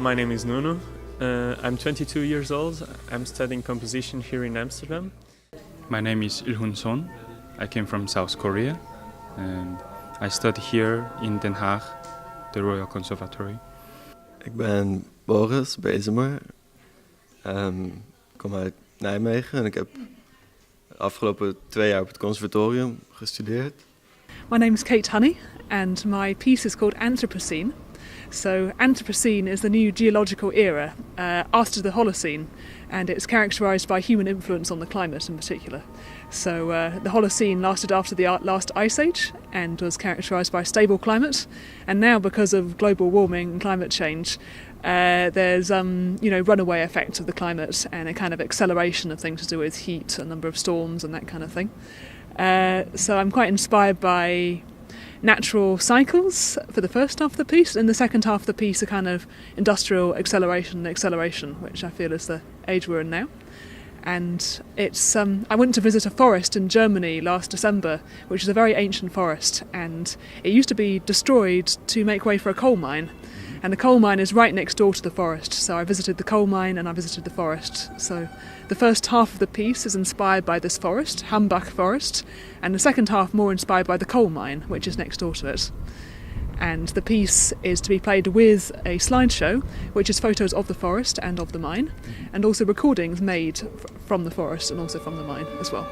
My name is Nuno. I'm 22 years old. I'm studying composition here in Amsterdam. My name is Ilhun Son. I came from South Korea and I study here in Den Haag, the Royal Conservatory. Ik ben Boris Bezemer. Ik kom uit Nijmegen en ik heb de afgelopen 2 jaar op het conservatorium gestudeerd. My name is Kate Honey and my piece is called Anthropocene. So Anthropocene is the new geological era after the Holocene, and it's characterised by human influence on the climate in particular. So the Holocene lasted after the last ice age and was characterised by a stable climate, and now because of global warming and climate change there's runaway effects of the climate and a kind of acceleration of things to do with heat, a number of storms and that kind of thing. So I'm quite inspired by natural cycles for the first half of the piece, and the second half of the piece a kind of industrial acceleration, which I feel is the age we're in now. And it's I went to visit a forest in Germany last December, which is a very ancient forest, and it used to be destroyed to make way for a coal mine. And the coal mine is right next door to the forest, so I visited the coal mine and I visited the forest. So the first half of the piece is inspired by this forest, Hambach Forest, and the second half more inspired by the coal mine, which is next door to it. And the piece is to be played with a slideshow, which is photos of the forest and of the mine, and also recordings made from the forest and also from the mine as well.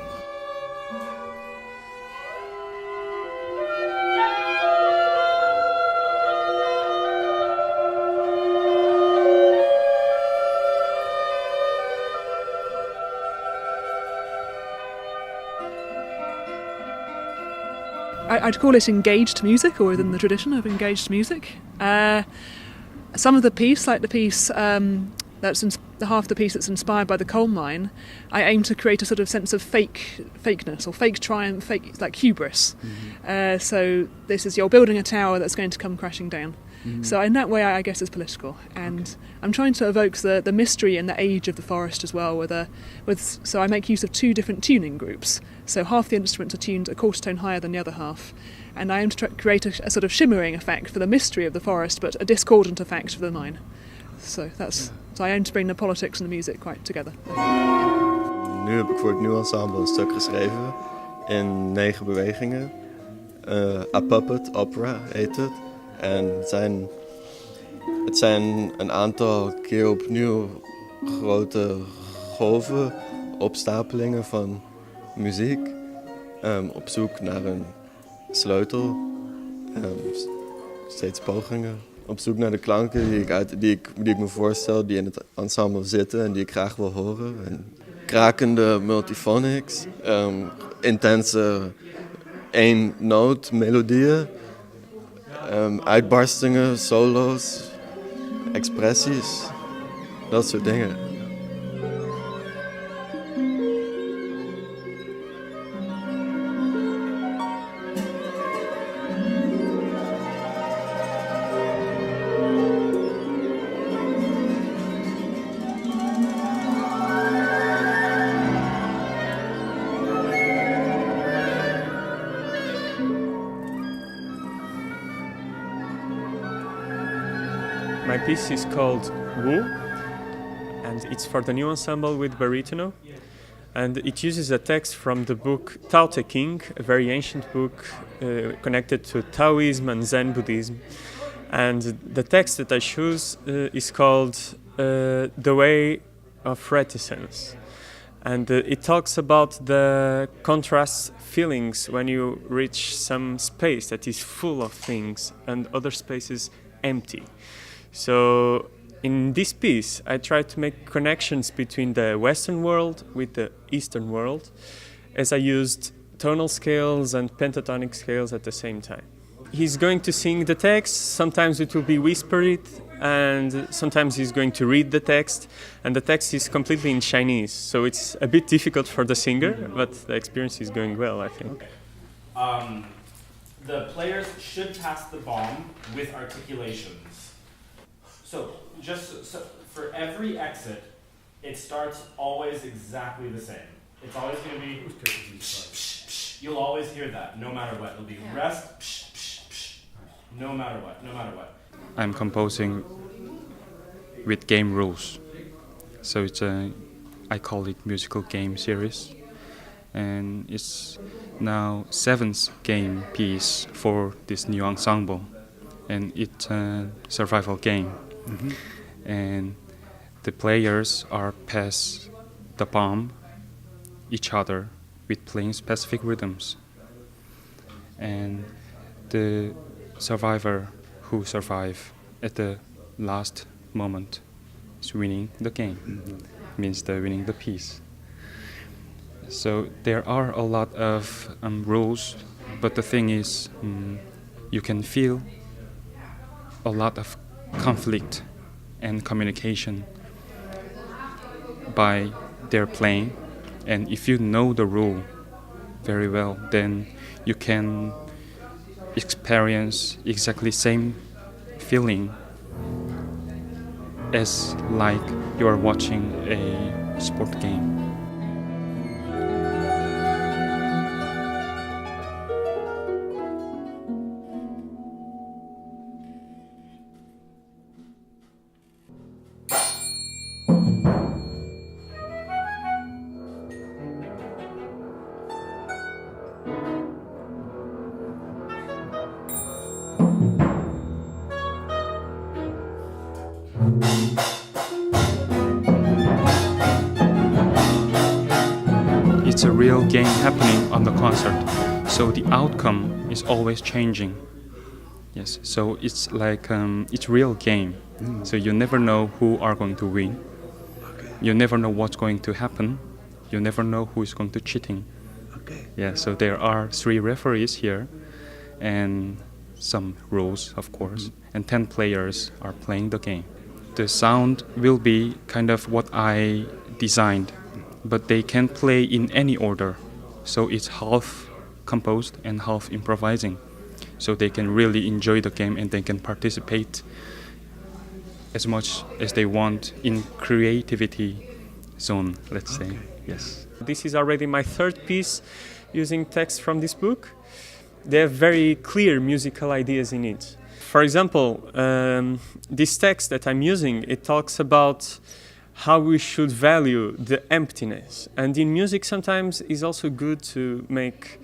I'd call it engaged music, or within the tradition of engaged music. Some of the piece, like the piece that's the half of the piece that's inspired by the coal mine, I aim to create a sort of sense of fakeness or fake triumph, fake like hubris. Mm-hmm. So this is, you're building a tower that's going to come crashing down. Mm-hmm. So in that way, I guess it's political, and okay. I'm trying to evoke the mystery and the age of the forest as well. So I make use of 2 different tuning groups. So half the instruments are tuned a quarter tone higher than the other half, and I aim to create a sort of shimmering effect for the mystery of the forest, but a discordant effect for the mine. So I aim to bring the politics and the music quite together. Nu heb ik voor het Nieuw Ensemble een stuk geschreven in 9 bewegingen. A Puppet Opera heet het. En het zijn een aantal keer opnieuw grote golven, opstapelingen van muziek. Op zoek naar een sleutel. Steeds pogingen. Op zoek naar de klanken die ik me voorstel, die in het ensemble zitten en die ik graag wil horen. En krakende multiphonics, intense 1-noot melodieën, uitbarstingen, solo's, expressies, dat soort dingen. My piece is called Woo, and it's for the New Ensemble with baritone. And it uses a text from the book Tao Te Ching, a very ancient book connected to Taoism and Zen Buddhism. And the text that I choose is called The Way of Reticence. And it talks about the contrast feelings when you reach some space that is full of things and other spaces empty. So in this piece, I try to make connections between the Western world with the Eastern world, as I used tonal scales and pentatonic scales at the same time. He's going to sing the text, sometimes it will be whispered, and sometimes he's going to read the text, and the text is completely in Chinese, so it's a bit difficult for the singer, but the experience is going well, I think. The players should pass the bomb with articulations. So, for every exit, it starts always exactly the same. It's always going to be psh, psh, psh. You'll always hear that, no matter what. It'll be rest, psh, psh, psh. No matter what. I'm composing with game rules. So I call it musical game series, and it's now 7th game piece for this new ensemble, and it's a survival game. Mm-hmm. And the players are pass the bomb each other with playing specific rhythms, and the survivor who survive at the last moment is winning the game. Mm-hmm. Means they're winning the piece. So there are a lot of rules, but the thing is, you can feel a lot of conflict and communication by their playing, and if you know the rule very well, then you can experience exactly same feeling as like you are watching a sport game. It's a real game happening on the concert, so the outcome is always changing. Yes, so it's like it's real game. So you never know who are going to win. You never know what's going to happen. You never know who is going to cheating. Yeah, so there are 3 referees here, and some rules, of course, and 10 players are playing the game. The sound will be kind of what I designed, but they can play in any order. So it's half composed and half improvising. So they can really enjoy the game and they can participate as much as they want in creativity zone, let's say. Yes. This is already my 3rd piece using text from this book. They have very clear musical ideas in it. For example, this text that I'm using, it talks about how we should value the emptiness. And in music sometimes it's also good to make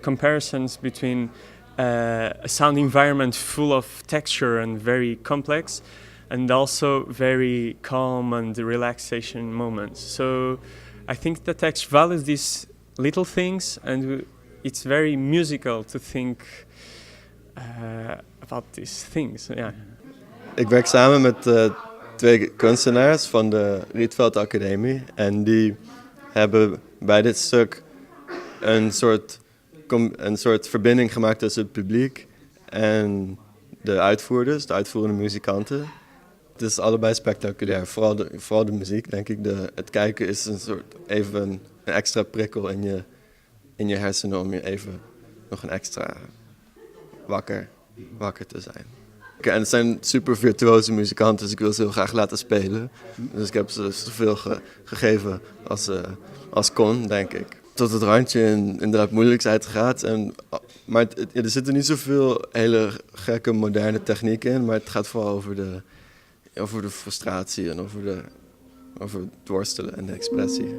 comparisons between a sound environment full of texture and very complex, and also very calm and relaxation moments. So I think the text values these little things, and it's very musical to think about these things. Yeah. Ik werk samen met 2 kunstenaars van de Rietveld Academie. En die hebben bij dit stuk een soort verbinding gemaakt tussen het publiek en de uitvoerders, de uitvoerende muzikanten. Het is allebei spectaculair, vooral de muziek, denk ik. Het kijken is even een extra prikkel in je hersenen om je even nog een extra wakker te zijn. En het zijn super virtuoze muzikanten, dus ik wil ze heel graag laten spelen. Dus ik heb ze zoveel gegeven als kon, denk ik. Tot het randje inderdaad moeilijkheid gaat. Maar er zitten niet zoveel hele gekke moderne technieken in, maar het gaat vooral over de frustratie en over het worstelen en de expressie.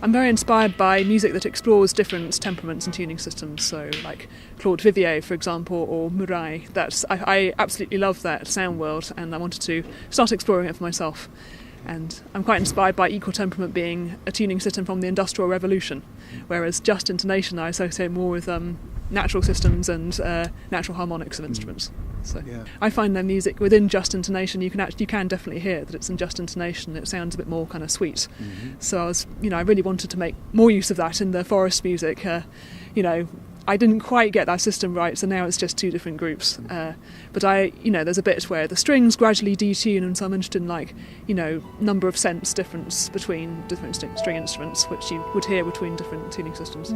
I'm very inspired by music that explores different temperaments and tuning systems, so like Claude Vivier, for example, or Murail. I absolutely love that sound world, and I wanted to start exploring it for myself. And I'm quite inspired by equal temperament being a tuning system from the Industrial Revolution, whereas just intonation I associate more with natural systems and natural harmonics of instruments. So yeah. I find their music within just intonation, you can definitely hear that it's in just intonation. It sounds a bit more kind of sweet. Mm-hmm. So I really wanted to make more use of that in the forest music. I didn't quite get that system right, so now it's just two different groups. But there's a bit where the strings gradually detune, and so I'm interested in number of cents difference between different string instruments, which you would hear between different tuning systems.